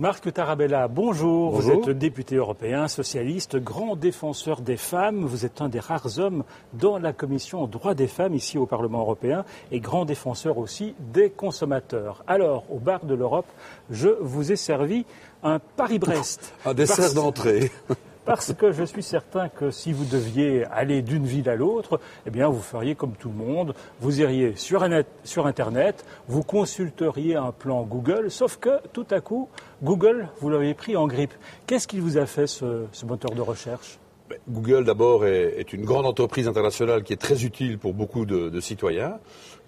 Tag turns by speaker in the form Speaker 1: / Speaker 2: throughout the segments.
Speaker 1: Marc Tarabella, bonjour.
Speaker 2: Bonjour.
Speaker 1: Vous êtes député européen, socialiste, grand défenseur des femmes. Vous êtes un des rares hommes dans la commission droits des femmes ici au Parlement européen et grand défenseur aussi des consommateurs. Alors, au bar de l'Europe, je vous ai servi un Paris-Brest.
Speaker 2: Un dessert d'entrée.
Speaker 1: Parce que je suis certain que si vous deviez aller d'une ville à l'autre, eh bien, vous feriez comme tout le monde. Vous iriez sur Internet, vous consulteriez un plan Google, sauf que tout à coup, Google, vous l'avez pris en grippe. Qu'est-ce qu'il vous a fait, ce moteur de recherche ?
Speaker 2: Google, d'abord, est une grande entreprise internationale qui est très utile pour beaucoup de citoyens.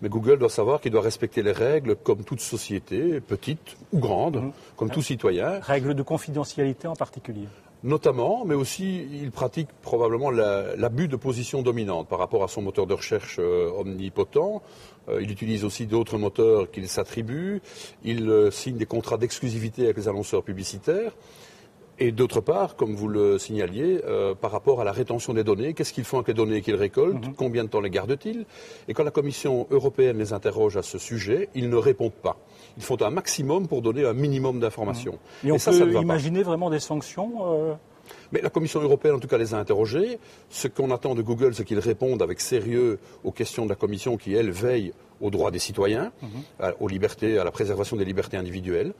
Speaker 2: Mais Google doit savoir qu'il doit respecter les règles comme toute société, petite ou grande, comme tout citoyen.
Speaker 1: Règles de confidentialité en particulier.
Speaker 2: Notamment, mais aussi, il pratique probablement l'abus de position dominante par rapport à son moteur de recherche omnipotent. Il utilise aussi d'autres moteurs qu'il s'attribue. Il signe des contrats d'exclusivité avec les annonceurs publicitaires. Et d'autre part, comme vous le signaliez, par rapport à la rétention des données, qu'est-ce qu'ils font avec les données qu'ils récoltent, combien de temps les gardent-ils? Et quand la Commission européenne les interroge à ce sujet, ils ne répondent pas. Ils font un maximum pour donner un minimum d'informations.
Speaker 1: Et on peut imaginer vraiment des sanctions
Speaker 2: Mais la Commission européenne, en tout cas, les a interrogés. Ce qu'on attend de Google, c'est qu'ils répondent avec sérieux aux questions de la Commission qui, elle, veille aux droits des citoyens, aux libertés, à la préservation des libertés individuelles.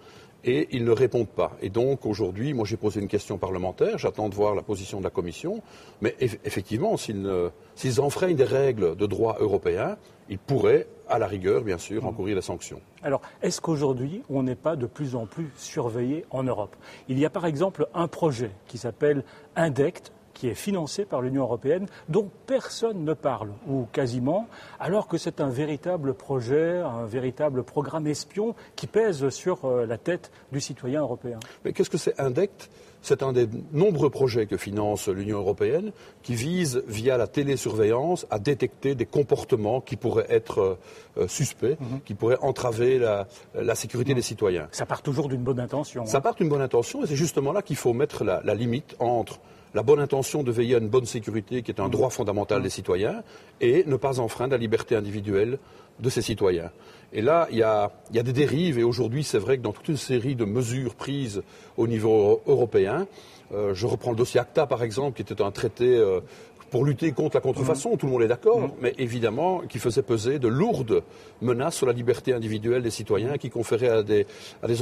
Speaker 2: Et ils ne répondent pas. Et donc, aujourd'hui, moi, j'ai posé une question parlementaire. J'attends de voir la position de la Commission. Mais effectivement, s'ils enfreignent des règles de droit européen, ils pourraient, à la rigueur, bien sûr, encourir des sanctions.
Speaker 1: Alors, est-ce qu'aujourd'hui, on n'est pas de plus en plus surveillé en Europe ? Il y a par exemple un projet qui s'appelle Indect, qui est financé par l'Union européenne, dont personne ne parle, ou quasiment, alors que c'est un véritable projet, un véritable programme espion qui pèse sur la tête du citoyen européen.
Speaker 2: Mais qu'est-ce que c'est Indect ? C'est un des nombreux projets que finance l'Union européenne qui vise, via la télésurveillance, à détecter des comportements qui pourraient être suspects, qui pourraient entraver la sécurité des citoyens.
Speaker 1: Ça part toujours d'une bonne intention.
Speaker 2: Ça part d'une bonne intention et c'est justement là qu'il faut mettre la limite entre la bonne intention de veiller à une bonne sécurité, qui est un droit fondamental des citoyens, et ne pas enfreindre la liberté individuelle de ces citoyens. Et là, il y a des dérives, et aujourd'hui, c'est vrai que dans toute une série de mesures prises au niveau européen, je reprends le dossier ACTA, par exemple, qui était un traité pour lutter contre la contrefaçon, tout le monde est d'accord, mais évidemment qui faisait peser de lourdes menaces sur la liberté individuelle des citoyens, qui conférait à des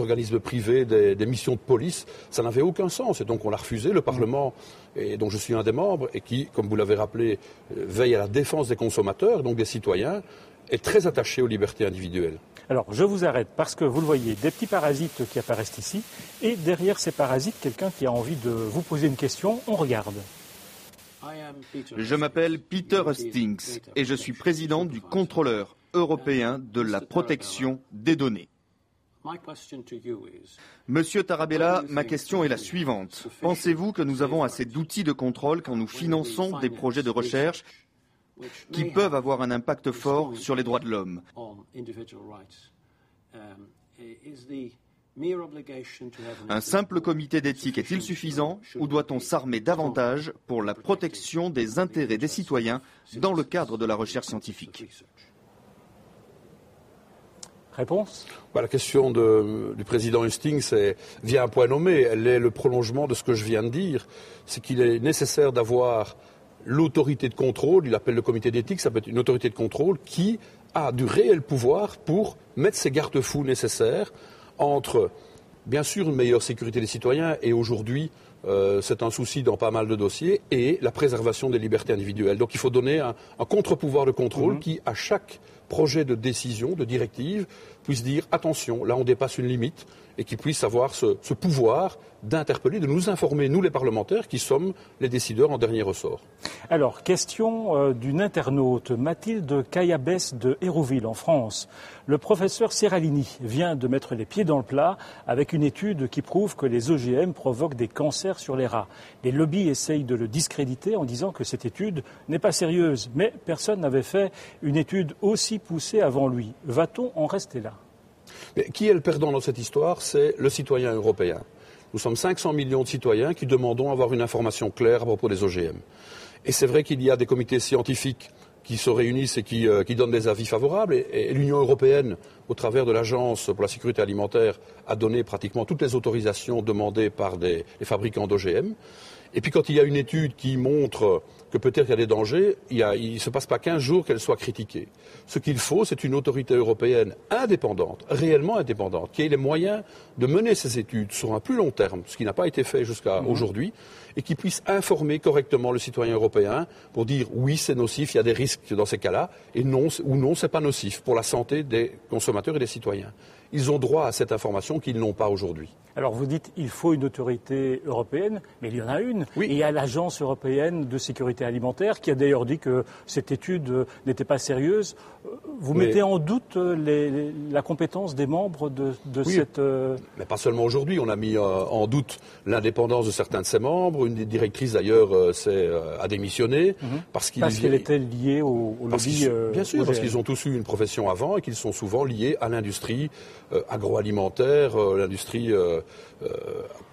Speaker 2: organismes privés des missions de police. Ça n'avait aucun sens, et donc on l'a refusé. Le Parlement, et dont je suis un des membres, et qui, comme vous l'avez rappelé, veille à la défense des consommateurs, donc des citoyens, est très attaché aux libertés individuelles.
Speaker 1: Alors, je vous arrête parce que, vous le voyez, des petits parasites qui apparaissent ici, et derrière ces parasites, quelqu'un qui a envie de vous poser une question. On regarde.
Speaker 3: Je m'appelle Peter Hustings et je suis président du contrôleur européen de la protection des données. Monsieur Tarabella, ma question est la suivante. Pensez-vous que nous avons assez d'outils de contrôle quand nous finançons des projets de recherche qui peuvent avoir un impact fort sur les droits de l'homme ? Un simple comité d'éthique est-il suffisant ou doit-on s'armer davantage pour la protection des intérêts des citoyens dans le cadre de la recherche scientifique ?
Speaker 1: Réponse ?
Speaker 2: La question du président Hustings vient à un point nommé. Elle est le prolongement de ce que je viens de dire. C'est qu'il est nécessaire d'avoir l'autorité de contrôle, il appelle le comité d'éthique, ça peut être une autorité de contrôle qui a du réel pouvoir pour mettre ses garde-fous nécessaires entre, bien sûr, une meilleure sécurité des citoyens, et aujourd'hui, c'est un souci dans pas mal de dossiers, et la préservation des libertés individuelles. Donc il faut donner un contre-pouvoir de contrôle qui, à chaque projet de décision, de directive, puisse dire attention, là on dépasse une limite, et qui puisse avoir ce pouvoir d'interpeller, de nous informer, nous les parlementaires, qui sommes les décideurs en dernier ressort.
Speaker 1: Alors, question d'une internaute, Mathilde Cayabès de Hérouville, en France. Le professeur Serralini vient de mettre les pieds dans le plat avec une étude qui prouve que les OGM provoquent des cancers sur les rats. Les lobbies essayent de le discréditer en disant que cette étude n'est pas sérieuse, mais personne n'avait fait une étude aussi poussée avant lui. Va-t-on en rester là ?
Speaker 2: Mais qui est le perdant dans cette histoire ? C'est le citoyen européen. Nous sommes 500 millions de citoyens qui demandons à avoir une information claire à propos des OGM. Et c'est vrai qu'il y a des comités scientifiques qui se réunissent et qui donnent des avis favorables. Et l'Union européenne, au travers de l'Agence pour la sécurité alimentaire, a donné pratiquement toutes les autorisations demandées par les fabricants d'OGM. Et puis quand il y a une étude qui montre que peut-être il y a des dangers, il ne se passe pas 15 jours qu'elle soit critiquée. Ce qu'il faut, c'est une autorité européenne indépendante, réellement indépendante, qui ait les moyens de mener ces études sur un plus long terme, ce qui n'a pas été fait jusqu'à aujourd'hui, et qui puisse informer correctement le citoyen européen pour dire oui, c'est nocif, il y a des risques dans ces cas-là, et non, ou non, c'est pas nocif pour la santé des consommateurs et des citoyens. Ils ont droit à cette information qu'ils n'ont pas aujourd'hui.
Speaker 1: Alors vous dites qu'il faut une autorité européenne, mais il y en a une.
Speaker 2: Oui.
Speaker 1: Et il y a l'Agence européenne de sécurité alimentaire qui a d'ailleurs dit que cette étude n'était pas sérieuse. Vous mettez en doute la compétence des membres de cette...
Speaker 2: Mais pas seulement aujourd'hui. On a mis en doute l'indépendance de certains de ses membres. Une des directrices d'ailleurs a démissionné parce qu'elle
Speaker 1: était liée au lobby.
Speaker 2: Bien sûr, parce qu'ils ont tous eu une profession avant et qu'ils sont souvent liés à l'industrie agroalimentaire, l'industrie que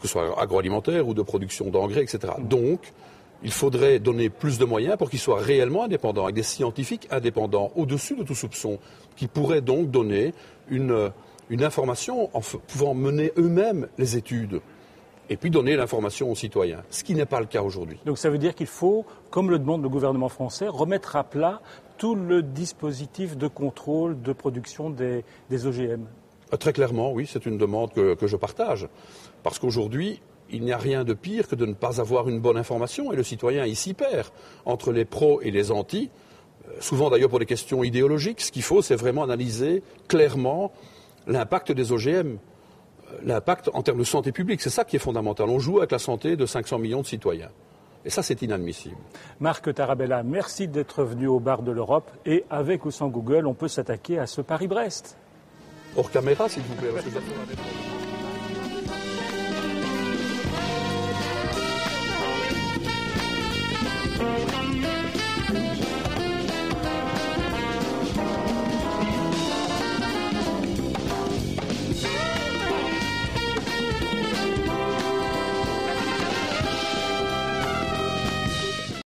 Speaker 2: ce soit agroalimentaire ou de production d'engrais, etc. Donc, il faudrait donner plus de moyens pour qu'ils soient réellement indépendants, avec des scientifiques indépendants, au-dessus de tout soupçon, qui pourraient donc donner une information en pouvant mener eux-mêmes les études et puis donner l'information aux citoyens, ce qui n'est pas le cas aujourd'hui.
Speaker 1: Donc ça veut dire qu'il faut, comme le demande le gouvernement français, remettre à plat tout le dispositif de contrôle de production des OGM.
Speaker 2: Très clairement, oui, c'est une demande que je partage. Parce qu'aujourd'hui, il n'y a rien de pire que de ne pas avoir une bonne information. Et le citoyen ici perd entre les pros et les antis. Souvent d'ailleurs pour des questions idéologiques. Ce qu'il faut, c'est vraiment analyser clairement l'impact des OGM. L'impact en termes de santé publique. C'est ça qui est fondamental. On joue avec la santé de 500 millions de citoyens. Et ça, c'est inadmissible.
Speaker 1: Marc Tarabella, merci d'être venu au bar de l'Europe. Et avec ou sans Google, on peut s'attaquer à ce Paris-Brest.
Speaker 2: Hors caméra, s'il vous plaît. Parce que